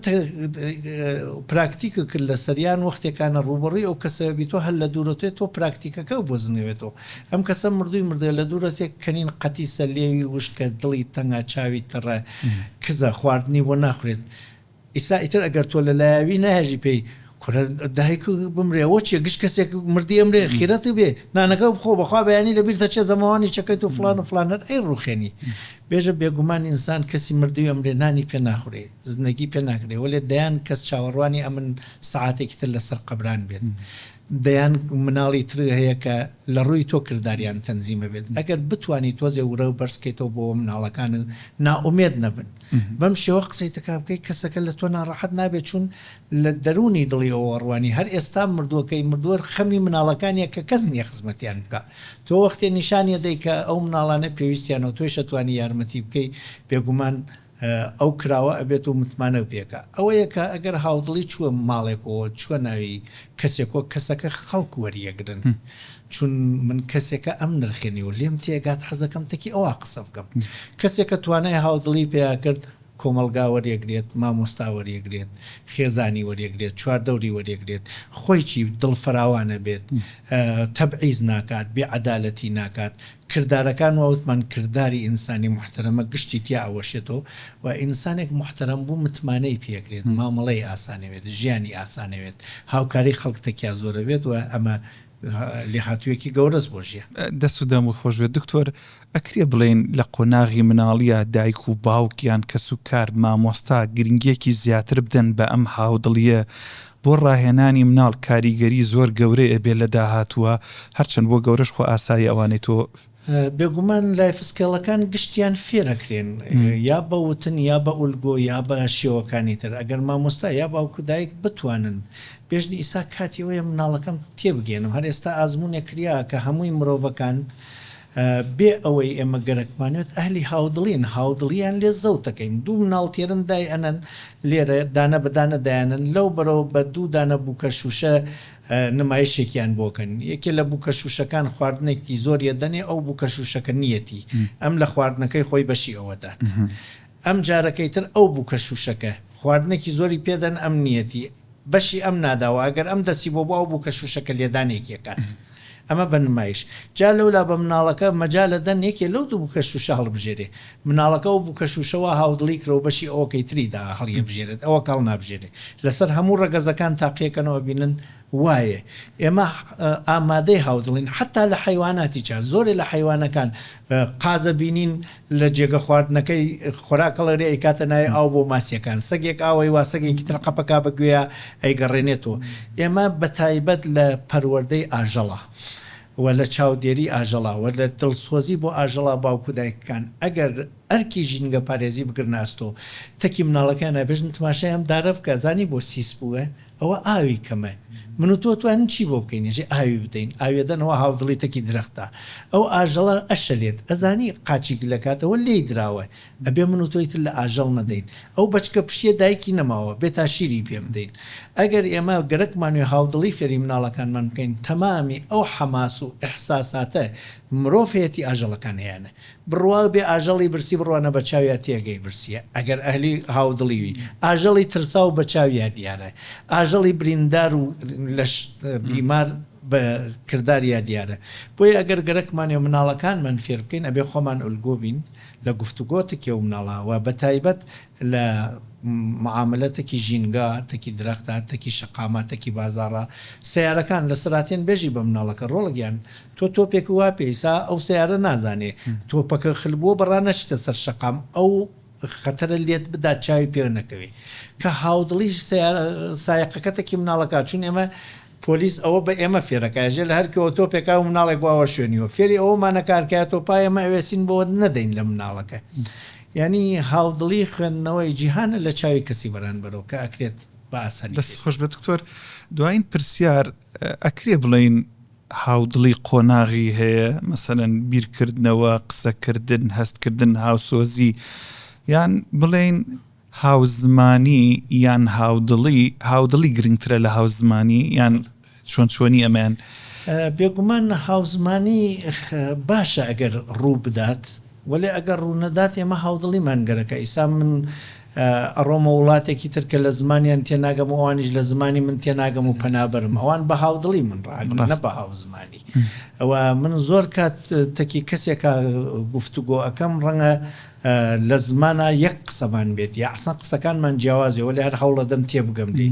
پراکتیکە کرد لە سەریان وەختێکانە ڕوبڕی ئەو کەسەبی تۆ هەر لە دوورەتێت تۆ پراکتیکەکە بۆ زنەوێتەوە ئەم کەسە مردووی مردە لە دوورەتێک کەنین قەتی سەلێوی وشکە دڵی تەنگا چاوی تەڕە کزە خواردنی بۆ ناخورێت ئیسا ئیتر ئەگەر تۆ لە لایەوی ناهێژی پێی دایک بمرێەوە چیە گشت کەسێک مردی ئەمرێ خیرەتی بێ نانەکە بخۆ بەخوا بەیانی لەبیرتە چێ زەماوانی چەکەیت و فلان و فلانەر ئەی ڕوخێنی بێژە بێگومان ئینسان کەسی مردوی ئەمرێ نانی پێ ناخورێ زندگی پێ ناکرێ وەلێ دەیان کەس چاوەڕوانی ئەمن سەعاتێکی تر لەسەر قەبران بێت دەیان مناڵی تر هەیە کە لە ڕووی تۆ کردداریان تەنزیمە بێت ئەگەر بتانی تۆزێ ورە و بەرزکەیتەوە بۆ مناڵەکان ناومێت نەبن بەم شێوە قسەی تکا بکەی کەسەکە لە تۆ ناڕەحەت نابێت چون لە دەرونی دڵی ئەوەڕوانی هەر ئێستا مردووەکەی مردووە خەمی مناڵەکانیە کە کەس نییە خزمەتیان بکە تۆ وەختێ نیشانە دەیکە ئەو مناڵانە پێویستیانەوە تۆی شەتوانی یارمەتی بکەی بێگومان ئەو کراوە ئەبێت و متمانە پێکە ئەوە یەکە ئەگەر هاودڵی چووە ماڵێکەوە چووە ناوی کەسێکۆ کەسەکە خەڵک وەریەگرن چون من کەسێکە ئەم نرخێنی و لێم تێگات حەزەکەم تەکی ئەوە قسە بکەم کەسێکە توانای هاودڵی پێیا کرد کۆمەلگا وەریەگرێت مامۆستا وەریەگرێت خێزانی وەریەگرێت چواردەوری وەریەگرێت خۆی چی دڵفراوانە بێت تەبعیز ناکات بێعەدالەتی ناکات کردارەکان وەوتمان کردداری ئینسانی محتەرەمە گشتی تیا ئەوەشێتەوە و ئینسانێک محتەرەم بوو متمانەی پێکرێت مامەڵەی ئاسانەوێت ژیانی ئاسانەوێت هاوکاری خەڵکتێکیا زۆرە بێت و ئەمە لێهاتوویەکی گەورەس بۆ ژیان دەست و دەم و خۆش بێت دکتۆر ئەکرێ بڵێن لە قۆناغی مناڵیە دایک و باوکیان کەس و کار مامۆستا گرنگیەکی زیاتر بدەن بە ئەم هاودڵیە بۆ ڕاهێنانی مناڵ کاریگەری زۆر گەورەی ئەبێ لە داهاتووە هەرچەند بۆ گەورەش خۆ ئاسایی ئەوانەی تۆ بێگومان لایفسکێڵەکان گشتیان فێرەکرێن یا بە وتن یا بە ئولگۆ یا بە شێوەکانی تر ئەگەر مامۆستا یا باوکو دایک بتوانن بێژنی ئیسا کاتیەوەیە مناڵەکەم تێبگێنم هەر ئێستا ئازمونێک کریا کە هەمووی مرۆڤەکان بێ ئەوەی ئێمە گەرەکمانوێت ئەهلی هاودڵین هاودڵیان لێ زەوتەکەین دوو مناڵ تێرن دای ئەنەن لێرە دانە بەدانە دایانن لەو بەرەوە بە دوو دانە بووکە شوشە نمایشێکیان بۆکەن یەکێ لە بووکە شوشەکان خواردنێکی زۆریە دەنێ ئەو بووکە شوشەکە نیەتی ئەم لە خواردنەکەی خۆی بەشی ئەوەدات ئەم جارەکەی تر ئەو بووکە شوشەکە خواردنێکی زۆری پێدەن ئەم نیەتی بەشی ئەم ناداوە ئەگەر ئەم دەسی بۆ ئەو بووکە شوشەکە لێدانێکیەکات ئەمە بە نمایش جا لەولا بە مناڵەکە مەجالە دەنێکێ لەو دوو بووکە شوشە هەڵبژێرێ مناڵەکە و بووکە شوشەوە هاودڵی کرەوە بەشی ئەوەکەی تریدا هەڵیە بژێرێت ئەوە کاڵ نابژێرێ لەسەر هەموو ڕەگەزەکان تاقیەکەنەوە بینن وایە ئێمە ئامادەی هاودڵین حتا لە حیواناتی چا زۆرێ لە حیوانەکان قازە بینین لە جێگە خواردنەکەی خۆراکەڵەرێ ئەیکاتە نای ئاو بۆ ماسیەکان سەگێک ئاوەی وا سەگێکی تر قەپەکا بەگوێە ئەیگەڕێنێتەوە ئێمە بەتایبەت لە پەروەردەی ئاژەڵە و لە چاودێری ئاژەڵا و لە دڵسۆزی بۆ ئاژەڵا باوکو دایکەکان ئەگەر ئەرکی ژینگە پارێزی بگرناستۆ تەکی مناڵەکان نابێژن تماشایان دارە بکە زانی بۆ سیس بووە ئەوە ئاوی کەمە من و تۆ توانین چی بۆ بکەین ێژێ ئاوی بدەین ئاوێدەنەوە هاودڵی تەکی درەختە ئەو ئاژەڵە ئەشەلێت ئەزانی قاچی لەکاتەوە لێی دراوە ئەبێ من و تۆیتر لە ئاژەڵ نەدەین ئەو بەچکە پشیە دایکی نەماوە بێتا شیری پێ بدەین ئەگەر ئێمە گەرەکمانوێ هاودڵی فێری مناڵەکانمان بکەین تەمامی ئەو حەماس و ئەحساساتە مرۆڤێتی ئاژەڵەکان هەیەە بڕوا بێ ئاژەڵی برسی بڕوانە بە چاویا تێگەی برسیە ئەگەر ئەهلی هاودڵیوی ئاژەڵی ترسا و بە چاویا دیارە ئاژەڵی بریندار و لەش بیمار بە کرداریا دیارە بۆیە ئەگەر گەرەکمانێ مناڵەکان من فێر بکەین ئەبێ خۆمان ئولگۆ بین لە گفتوگۆتێکی و مناڵاوە بە تایبەت لە معاملەتێکی ژینگا تەکی درەختە تەکی شەقاماتێکی بازاڕە سیارەکان لە سراتێن بێژی بە مناڵەکە ڕۆڵگیان تۆ تۆپێک وا پێیسا ئەو سیارە نازانێ تۆپەکە خلبووە بەڕانەچتە سەر شەقام ئەو خەتەرە لێت بدا چاوی پێ نەکەوێ کە هاودڵی سایقەکەتێکی مناڵەکە چون ئێمە پۆلیس ئەوە بە ئێمە فێرەکەژێ لە هەرکەوە تۆپێکا و مناڵێک واوە شوێنیەوە فێری ئەومانە کارکاتۆ پای ئەمە ئەوێسین بۆ نەدەین لە مناڵەکە ینی هاودڵی خوێندنەوەی جیهانە لە چاوی کەسی بەران بەرەوە کە ئەکرێت بە ئاسانی دەست خۆش بە دکتۆر دوایین پرسیار ئەکرێ بڵین هاودڵی قۆناغی هەیە مەسەلەن بیرکردنەوە قسەکردن هەستکردن هاوسۆزی یان بڵین هاوزمانی یان هاودڵی گرنگترە لە هاوزمانی یان چۆنی ئەمەیان بێگومان هاوزمانی باشە ئەگەر ڕوو بدات ولی ئەگەر ڕوو نەدات ئێمە هاودڵی مانگەرەکە ئیسا من ئەڕۆمە وڵاتێکی ترکە لە زمانیان تێناگەم ئەوانیش لە زمانی من تێناگەم و پەنابەرم ئەوان بە هاودڵی من ڕاگەن نە بە هاوزمانی ئەوە من زۆر کات تەکی کەسێکە گفتوگۆ ئەەکەم ڕەنگە لە زمانە یەک قسەمان بێت یا ئەسان قسەکانمان جیاوازێ ولی هەر هەوڵە دەم تێ بگەم دی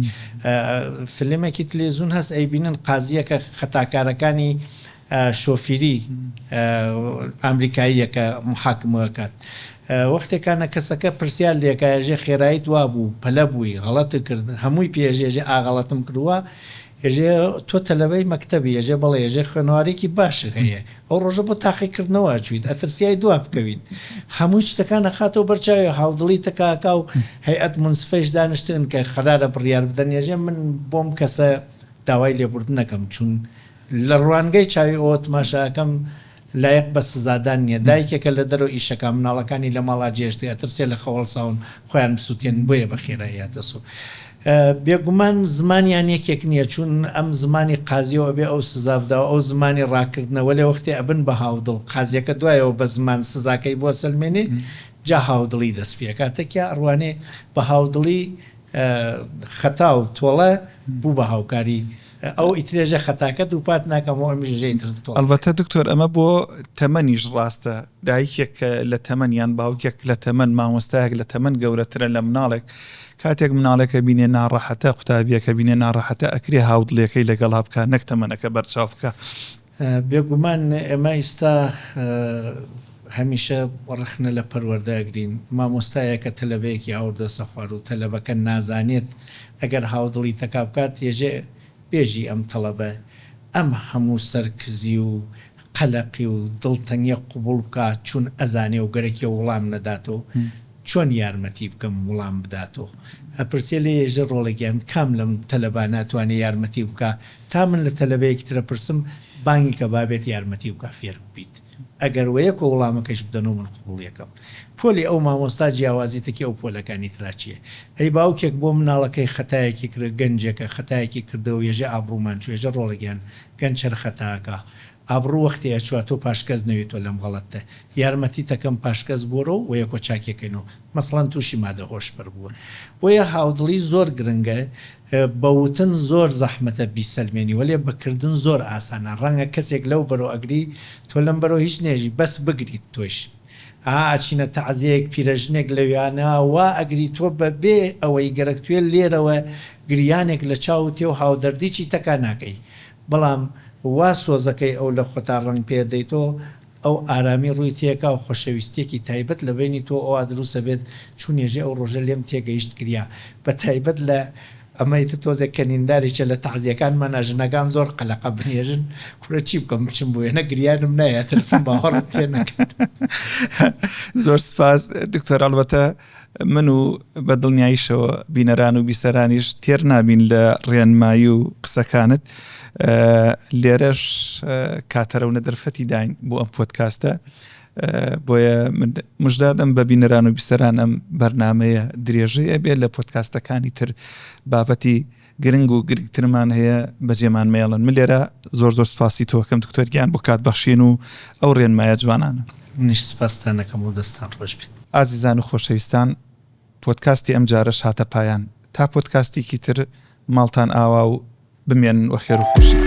فیلمێکی تلێزیون هەست ئەیبینن قازیەکە خەتاکارەکانی شۆفیری ئەمریکاییەکە محاکمەکات وەختێکانە کەسەکە پرسیار لێکایژێ خێرایی دوا بوو پەلە بووی غەڵەتە کرد هەمووی پێژێژێ ئاغەڵەتم کردووە ێژێ تۆ تەلەبەی مەکتەبی ێژێ بەڵێ ێژێ خوێنوارێکی باشە هەیە ئەو ڕۆژە بۆ تاقیکردنەوە چویت ئەترسیای دوا بکەویت هەمووی شتەکانە خاتەوە بەرچاوی هاودڵی تەکاکا و هەیئەت منسفەش دانیشتن کە خەرارە بڕیار بدەن ێژێ من بۆم کەسە داوای لێبوردنەکەم چون لە ڕوانگەی چاوی ئەوە تماشاکەم لایەق بە سزادان نییە دایکێکە لە دەرەوە ئیشەکە مناڵەکانی لە ماڵا جێشتی ئەترسێ لە خەوڵ ساون خۆیان بسووتێن بۆیە بە خێرایەتەسو بێگومان زمانیان یەکێک نییە چون ئەم زمانی قازیەوە بێ ئەو سزابدا ئەو زمانی ڕاکردنەوە لێ وەختی ئەبن بە هاودڵ قازیەکە دوایەوە بە زمان سزاکەی بۆ سلمێنێ جا هاودڵی دەست پێکاتەکە ئەڕوانێ بە هاودڵی خەتا و تۆڵە بوو بە هاوکاری ئەو ئیترێژە خەتاکە دووپات ناکەمەوە میژەیتر ئەلبەتە دکتۆر ئەمە بۆ تەمەنیش ڕاستە دایکێک لە تەمەنیان باوکێک لە تەمەن مامۆستایەک لە تەمەن گەورەترە لە مناڵێک کاتێک مناڵەکە بینێ ناڕەحەتە قوتابیەکە بینێ ناڕەحەتە ئەکرێ هاودڵیەکەی لەگەڵا بکە نەک تەمەنەکە بەرچاو بکە بێگومان ئێمە ئێستا هەمیشە ڕخنە لە پەروەردەگرین مامۆستایەکە تەلەبەیەکی ئەوردە سەخوار و تەلەبەکە نازانێت ئەگەر هاودڵی تەکا بکات ێژێ بێژی ئەم تەڵەبە ئەم هەموو سەرکزی و قەلەقی و دڵتەنگیە قوبوڵ بکات چون ئەزانێ و گەرەکی وڵام نەداتەوە چۆن یارمەتی بکەم وڵام بداتەوە ئەپرسێ لێ ێژە ڕۆڵێکیان کام لەم تەلەبا ناتوانێت یارمەتی بکە تا من لە تەلەبەیەکی ترە پرسم بانگی کە بابێت یارمەتی بکە فێر بیت ئەگەر وەیەک و وڵامەکەش بدەن و من قوبوڵ یەکەم پۆلی ئەو مامۆستا جیاوازیتەکی ئەو پۆلەکانی تراچیە ئەی باوکێک بۆ مناڵەکەی خەتایەکی کرد گەنجەکە خەتایەکی کردەوە ێژە ئابڕوومان چێژە ڕۆڵێکیان گەنج چەر خەتاکە ئابڕوو وەختی ئەچوە تۆ پاشکەس نەوێتۆ لەم غەڵەتە یارمەتی تەکەم پاشکەس بۆرە و وەیەکۆ چاکێکەکەینەوە مەسڵەن تووشی مادە هۆشبەر بووە بۆیە هاودڵی زۆر گرنگە بەوتن زۆر زەحمەتە بیسەلمێنی وەلێ بەکردن زۆر ئاسانە ڕەنگە کەسێک لەو بەرەو ئەگری تۆ لەم بەرەو هیچ نێژی بەس بگریت تۆش ئاچینە تەعزیەک پیرەژنێک لەویانە وا ئەگری تۆ بەبێ ئەوەی گەرەکتوێ لێرەوە گریانێک لە چاو تێ و هاودەردیی تەکا ناکەی بەڵام وا سۆزەکەی ئەو لە خۆتا ڕنگ پێدەیتەوە ئەو ئارامی ڕووی تێکا و خۆشەویستێکی تایبەت لە بینی تۆ ئەوە دروستە بێت چون ێژێ ئەو ڕۆژە لێم تێگەیشت گریا بە تایبەت لە ئەمەیتە تۆزێک کەنینداریچە لە تەعزیەکانمان ئەژنەکان زۆر قەلەقە بنێژن کوڕە چی بکەم بچم بۆ وێنە گریانم نایە ترسم باوەڕم پێ نەکەن زۆر سپاس دکتۆر ئەڵبەتە من و بە دڵنیاییشەوە بینەران و بیسەرانیش تێر نابین لە ڕێنمایی و قسەکانت لێرەش کاتەرە و نەدەرفەتی داین بۆ ئەم پۆدکاستە بۆیە مژدادەم بە بینەران و بیسەران ئەم بەرنامەیە درێژەیە بێت لە پۆدکاستەکانی تر بابەتی گرنگ و گرنگترمان هەیە بەجێمان مێڵن من لێرە زۆر زۆر سپاسی تۆکەم دکتۆرگیان بۆ کات بەخشین و ئەو ڕێنمایە جوانانە منیش سپاستانەکەم و دەستان ڕۆژ بیت ئازیزان و خۆشەویستان پۆدکاستی ئەم جارەش هاتە پایان تا پۆدکاستێکی تر ماڵتان ئاوا و بمێنن وە خێر و خۆشی